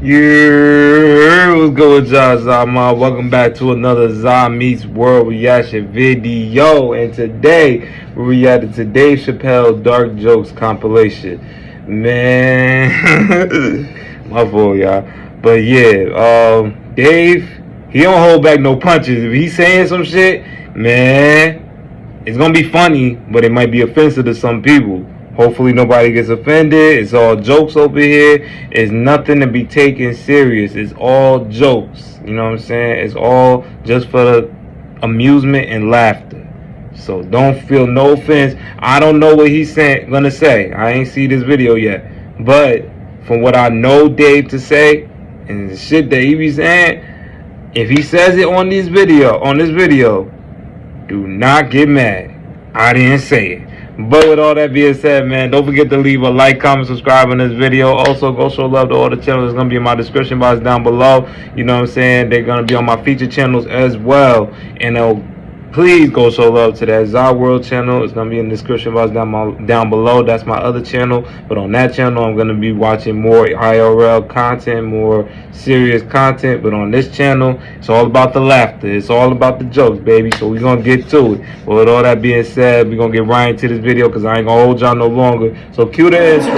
Yeah, what's good with y'all, Zama? Welcome back to another Za Meets World Reaction video. And today, we reacted to Dave Chappelle Dark Jokes Compilation. Man, my fault, y'all. But yeah, Dave, he don't hold back no punches. If he's saying some shit, man, it's gonna be funny, but it might be offensive to some people. Hopefully nobody gets offended. It's all jokes over here. It's nothing to be taken serious. It's all jokes. You know what I'm saying? It's all just for the amusement and laughter. So don't feel no offense. I don't know what he's gonna say. I ain't see this video yet. But from what I know Dave to say and the shit that he be saying, if he says it on this video, do not get mad. I didn't say it. But with all that being said, man, don't forget to leave a like, comment, subscribe on this video. Also, go show love to all the channels that's going to be in my description box down below. You know what I'm saying? They're going to be on my feature channels as well. And please go show love to that Za World channel. It's going to be in the description box down below. That's my other channel. But on that channel, I'm going to be watching more IRL content, more serious content. But on this channel, it's all about the laughter. It's all about the jokes, baby. So we're going to get to it. But with all that being said, we're going to get right into this video because I ain't going to hold y'all no longer. So cue the intro.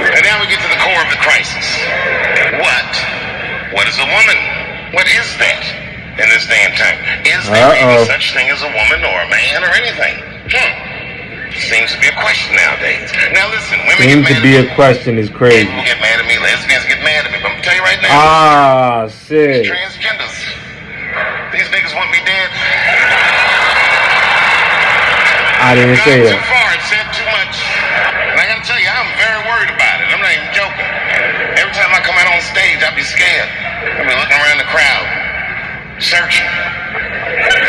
And now we get to the core of the crisis. What is a woman? What is that in this day and time? Is there even such thing as a woman or a man or anything? Seems to be a question nowadays. Now listen, women seems to be a question is crazy. People get mad at me, lesbians get mad at me, but I'm gonna tell you right now. Shit. These transgenders, these niggas want me dead. I didn't say that. Too far, it said too much. And I gotta tell you, I'm very worried about it. I'm not even joking. Every time I come out on stage, I be scared. I be looking around the crowd, searching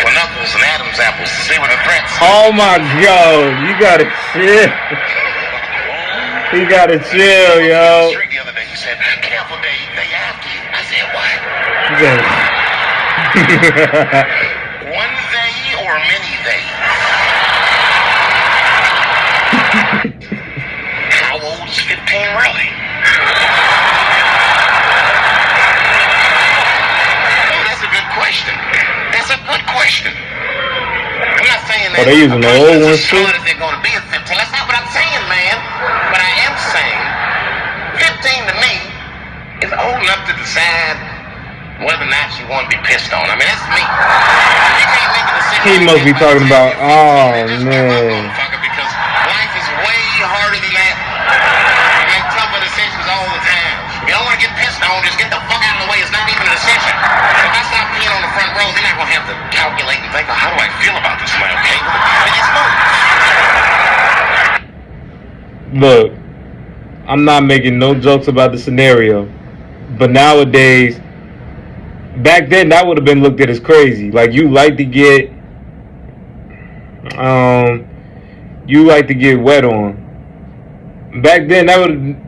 for knuckles and Adam's apples to see what the threats are. Oh my God, you gotta chill. You gotta chill, yo. The other day, he said, "Careful, Dave, they after you." I said, "What?" One they or many they? How old is 15 really? Well, that's a good question. That's a good question. I'm not saying that. Oh, they using the old ones too? As they're going to be at 15. That's not what I'm saying, man. But I am saying 15 to me is old enough to decide whether or not you want to be pissed on. I mean, that's me. You can't make a decision. He must be talking about, oh man. Because life is way harder than that. I make tougher decisions all the time. You don't want to get pissed on, just get the fuck out of the way. It's not even a decision. If I stop peeing on the front row, they're not going to have to calculate and think, oh, how do I feel about this? Am I okay with it? They just move. Look, I'm not making no jokes about the scenario, but nowadays, back then that would have been looked at as crazy. Like you like to get wet on. Back then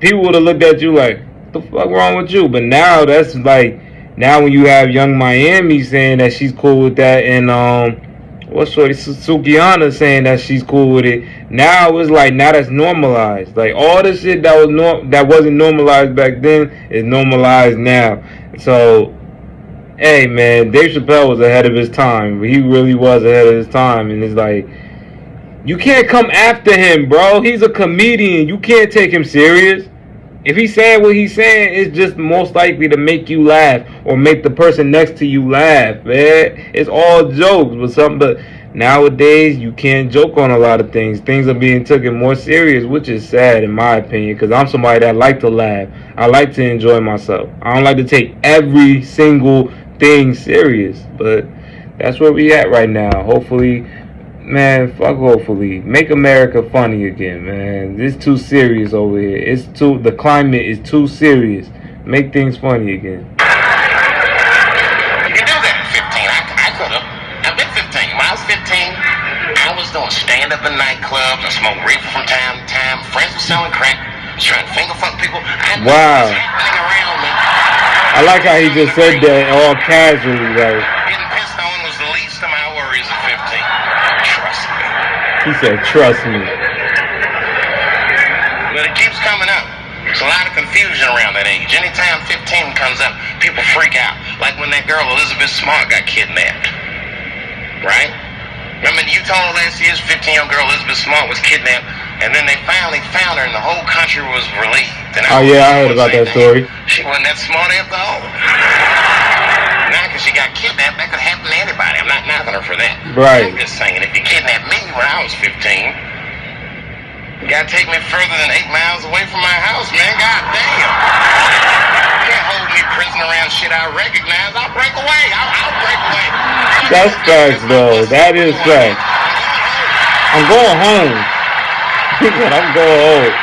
people would have looked at you like, what the fuck wrong with you? But now that's like, now when you have Young Miami saying that she's cool with that, and what's shorty Sukiana saying that she's cool with it, now it's like, now that's normalized. Like all the shit that wasn't normalized back then is normalized now. So hey man, Dave Chappelle was ahead of his time. He really was ahead of his time, and it's like, you can't come after him, bro. He's a comedian. You can't take him serious. If he's saying what he's saying, it's just most likely to make you laugh or make the person next to you laugh, man. It's all jokes, but nowadays you can't joke on a lot of things. Things are being taken more serious, which is sad in my opinion, because I'm somebody that like to laugh. I like to enjoy myself. I don't like to take every single thing serious, but that's where we at right now. Hopefully, man, hopefully make America funny again, man. It's too serious over here. The climate is too serious. Make things funny again. You can do that at 15. I could have. I've been 15. When I was 15, I was doing stand-up in nightclubs. I smoked reefer from time to time. Friends were selling crack. Trying to finger fuck people. Wow. Around me. I like how he just said that all casually, like. Getting pissed on was the least of my worries at 15. Trust me. He said, trust me. But it keeps coming up. There's a lot of confusion around that age. Anytime 15 comes up, people freak out. Like when that girl, Elizabeth Smart, got kidnapped. Right? Remember in Utah last year, 15-year-old girl Elizabeth Smart was kidnapped, and then they finally found her, and the whole country was relieved. And Oh yeah, I heard about that story. She wasn't that smart after all. Now, because she got kidnapped, that could happen to anybody. I'm not knocking her for that. Right. I'm just saying, if you kidnapped me when I was 15, you gotta take me further than 8 miles away from my house, man. God damn. You can't hold me prisoner around shit I recognize. I'll break away. I'll break away. That's facts, though. That is facts. I'm going home. He said, I'm going home.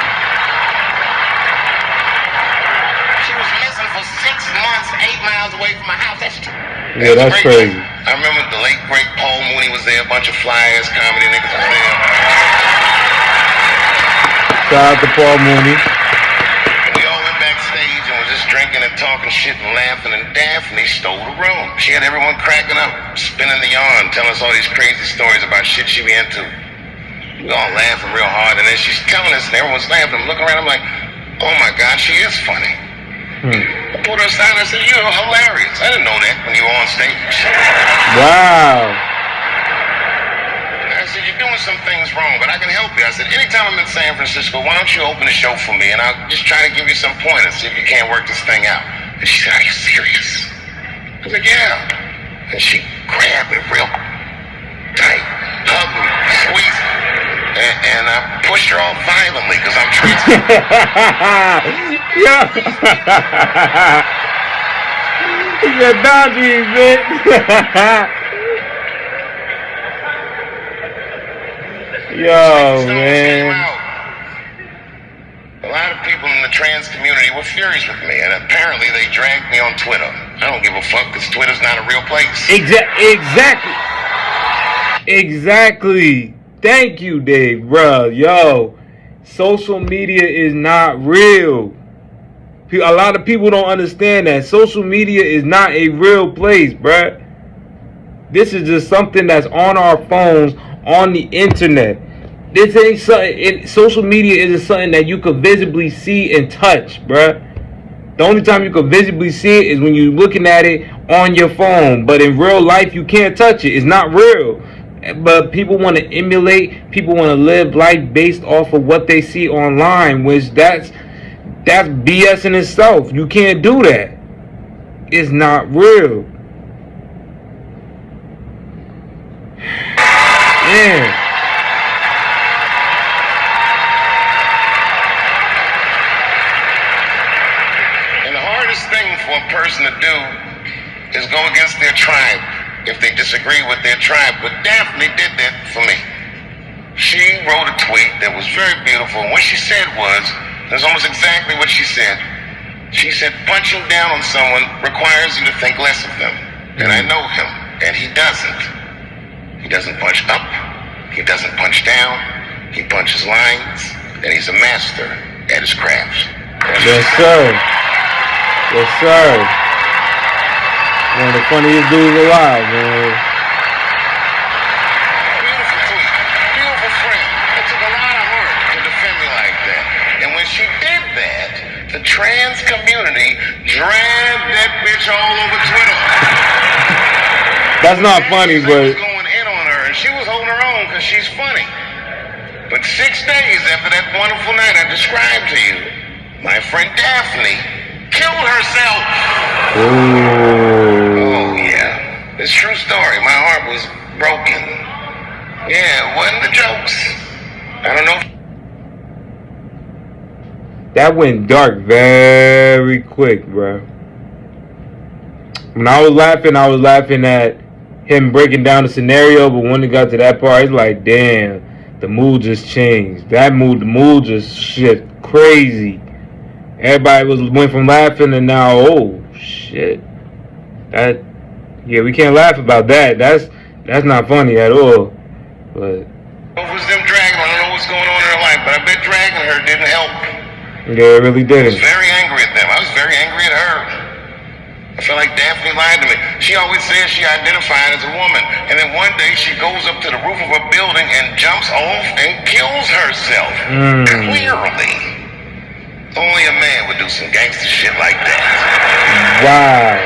She was missing for 6 months, 8 miles away from my house. Yeah, that's crazy. I remember the late, great Paul Mooney was there. A bunch of fly-ass comedy niggas was there. Shout out to Paul Mooney. We all went backstage and was just drinking and talking shit and laughing, and Daphne stole the room. She had everyone cracking up, spinning the yarn, telling us all these crazy stories about shit she be into. We all laughing real hard, and then she's telling us, and everyone's laughing. I'm looking around, I'm like, oh my God, she is funny. I pulled her aside and I said, you're hilarious. I didn't know that when you were on stage. Wow. I said, you're doing some things wrong, but I can help you. I said, anytime I'm in San Francisco, why don't you open a show for me, and I'll just try to give you some pointers, see if you can't work this thing out. And she said, are you serious? I said, yeah. And she grabbed me real tight, hugged me, squeezed me. And I pushed her off violently because I'm transparent. Yeah. He said boundaries, bitch. Yo, man. A lot of people in the trans community were furious with me, and apparently they dragged me on Twitter. I don't give a fuck because Twitter's not a real place. Exactly. Thank you, Dave, bruh. Yo, social media is not real. A lot of people don't understand that. Social media is not a real place, bruh. This is just something that's on our phones, on the internet. This ain't something. Social media isn't something that you could visibly see and touch, bruh. The only time you could visibly see it is when you're looking at it on your phone. But in real life, you can't touch it. It's not real. But people want to emulate. People want to live life based off of what they see online, which that's BS in itself. You can't do that. It's not real. Man. And the hardest thing for a person to do is go against their tribe if they disagree with their tribe. But Daphne did that for me. She wrote a tweet that was very beautiful. And what she said was almost exactly what she said. She said, punching down on someone requires you to think less of them. And I know him, and he doesn't. He doesn't punch up. He doesn't punch down. He punches lines, and he's a master at his craft. Yes, sir. Yes, sir. One of the funniest dudes alive, man. Beautiful tweet. Beautiful friend. It took a lot of heart to defend me like that. And when she did that, the trans community dragged that bitch all over Twitter. That's not funny, but She was going in on her, and she was holding her own because she's funny. But 6 days after that wonderful night I described to you, my friend Daphne killed herself. ooh. Oh, yeah. It's a true story. My heart was broken. Yeah, it wasn't the jokes. I don't know. That went dark very quick, bro. When I was laughing at him breaking down the scenario, but when it got to that part, it's like, damn, the mood just changed. The mood just shit crazy. Everybody went from laughing to now, oh shit. We can't laugh about that. That's not funny at all. But It was them dragging. I don't know what's going on in her life, but I bet dragging her didn't help. yeah, it really I was didn't. very angry at them. I was very angry at her. I feel like Daphne lied to me. She always says she identified as a woman. And then one day she goes up to the roof of a building and jumps off and kills herself. Clearly. Only a man would do some gangster shit like that. Wow.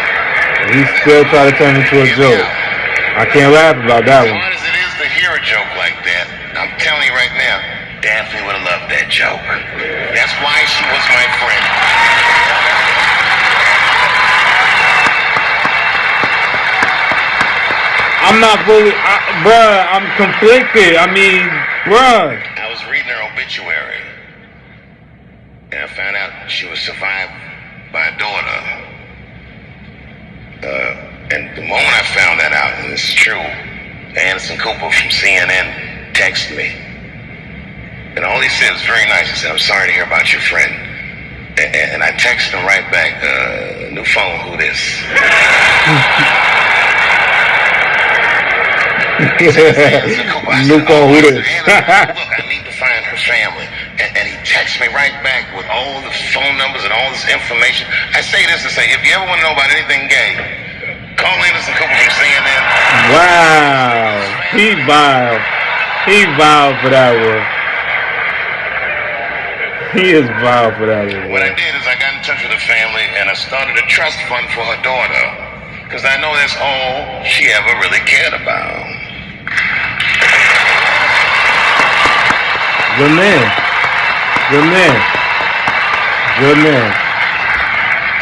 He still try to turn it into a joke. I can't laugh about that one. As hard as it is to hear a joke like that, I'm telling you right now, Daphne would have loved that joke. That's why she was my friend. I'm not fully, bruh, I'm conflicted. I mean, bruh. I was reading her obituary, and I found out she was survived by a daughter. And the moment I found that out, and this is true, Anderson Cooper from CNN texted me. And all he said was very nice. He said, I'm sorry to hear about your friend. And I texted him right back, new phone, who this? New phone, who this? Look, I need to find her family. And he texted me right back with all the phone numbers and all this information. I say this to say, if you ever want to know about anything gay, call Anderson Cooper from CNN. Wow. He vile. He vile for that one. He is vile for that one. What I did is I got in touch with her family and I started a trust fund for her daughter. Because I know that's all she ever really cared about. Good man. Good man. Good man.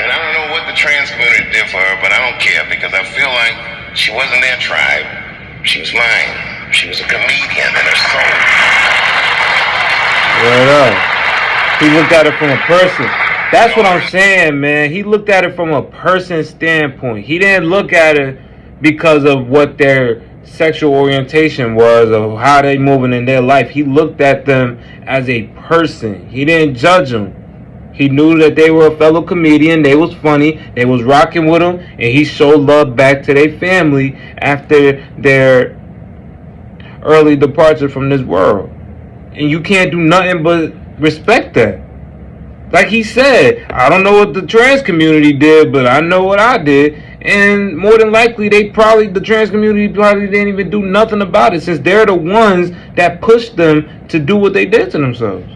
And I don't know what the trans community did for her, but I don't care because I feel like she wasn't their tribe. She was mine. She was a comedian in her soul. Right up. He looked at it from a person. That's what I'm saying, man. He looked at it from a person standpoint. He didn't look at it because of what their sexual orientation was or how they moving in their life. He looked at them as a person. He didn't judge them. He knew that they were a fellow comedian. They was funny. They was rocking with him, and he showed love back to their family after their early departure from this world. And you can't do nothing but respect that. Like he said, I don't know what the trans community did, but I know what I did. And more than likely, the trans community probably didn't even do nothing about it, since they're the ones that pushed them to do what they did to themselves.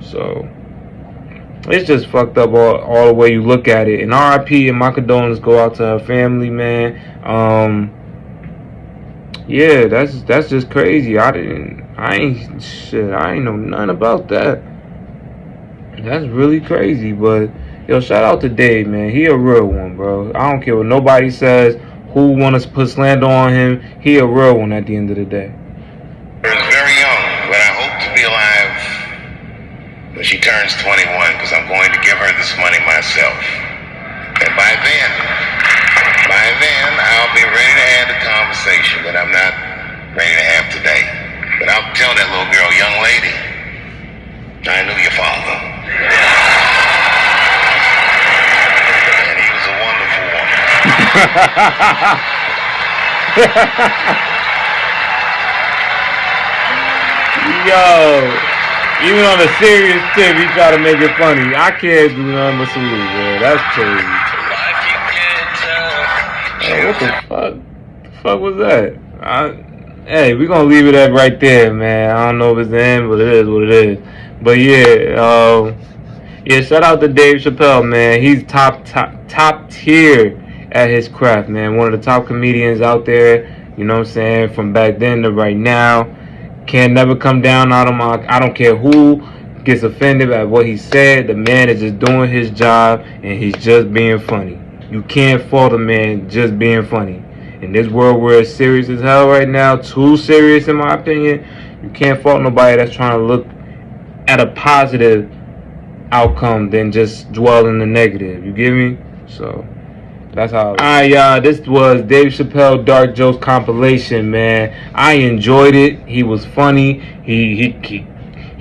So it's just fucked up all the way you look at it. And RIP and my condolences go out to her family, man. Yeah, that's just crazy. I ain't know nothing about that. That's really crazy. But yo, shout out to Dave, man. He a real one, bro. I don't care what nobody says, who want to put slander on him. He a real one at the end of the day. She's very young, but I hope to be alive when she turns 21, because I'm going to give her this money myself. And by then I'll be ready to have the conversation that I'm not ready to have today. But I'll tell that little girl, young lady, I knew your father. And he was a wonderful woman. Yo, even on a serious tip, he try to make it funny. I can't do nothing but salute, man. That's crazy. Hey, what the fuck? The fuck was that? Hey, we're gonna leave it at right there, man. I don't know if it's the end, but it is what it is. But yeah, shout out to Dave Chappelle, man. He's top tier at his craft, man. One of the top comedians out there, you know what I'm saying, from back then to right now. Can't never come down on him. I don't care who gets offended at what he said. The man is just doing his job, and he's just being funny. You can't fault a man just being funny. In this world where it's serious as hell right now, too serious in my opinion, you can't fault nobody that's trying to look at a positive outcome than just dwell in the negative. You get me? So that's how. Alright, y'all. This was Dave Chappelle Dark Jokes compilation, man. I enjoyed it. He was funny. He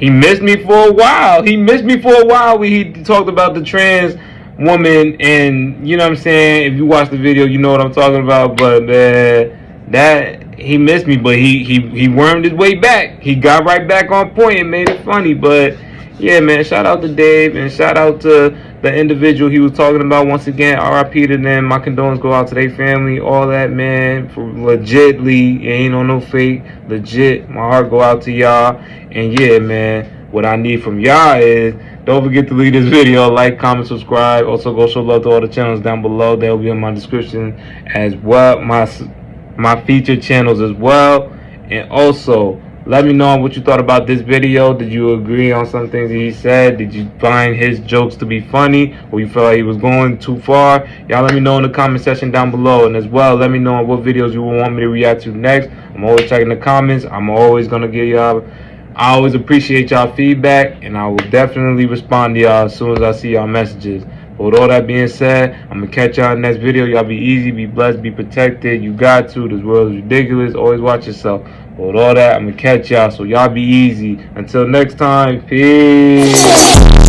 missed me for a while. He talked about the trans woman, and you know what I'm saying. If you watch the video, you know what I'm talking about. But that he missed me, but he wormed his way back. He got right back on point and made it funny. But yeah, man, shout out to Dave and shout out to the individual he was talking about. Once again, RIP to them. My condolences go out to their family, all that, man. For legitly, it ain't on no fake. Legit, my heart go out to y'all. And yeah, man, what I need from y'all is, don't forget to leave this video, like, comment, subscribe. Also, go show love to all the channels down below. They'll be in my description as well. My featured channels as well. And also, let me know what you thought about this video. Did you agree on some things that he said? Did you find his jokes to be funny, or you felt like he was going too far? Y'all let me know in the comment section down below. And as well, let me know what videos you want me to react to next. I'm always checking the comments. I'm always going to give y'all, I always appreciate y'all feedback, and I will definitely respond to y'all as soon as I see y'all messages. But with all that being said, I'm going to catch y'all in the next video. Y'all be easy, be blessed, be protected. You got to. This world is ridiculous. Always watch yourself. But with all that, I'm going to catch y'all. So y'all be easy. Until next time, peace.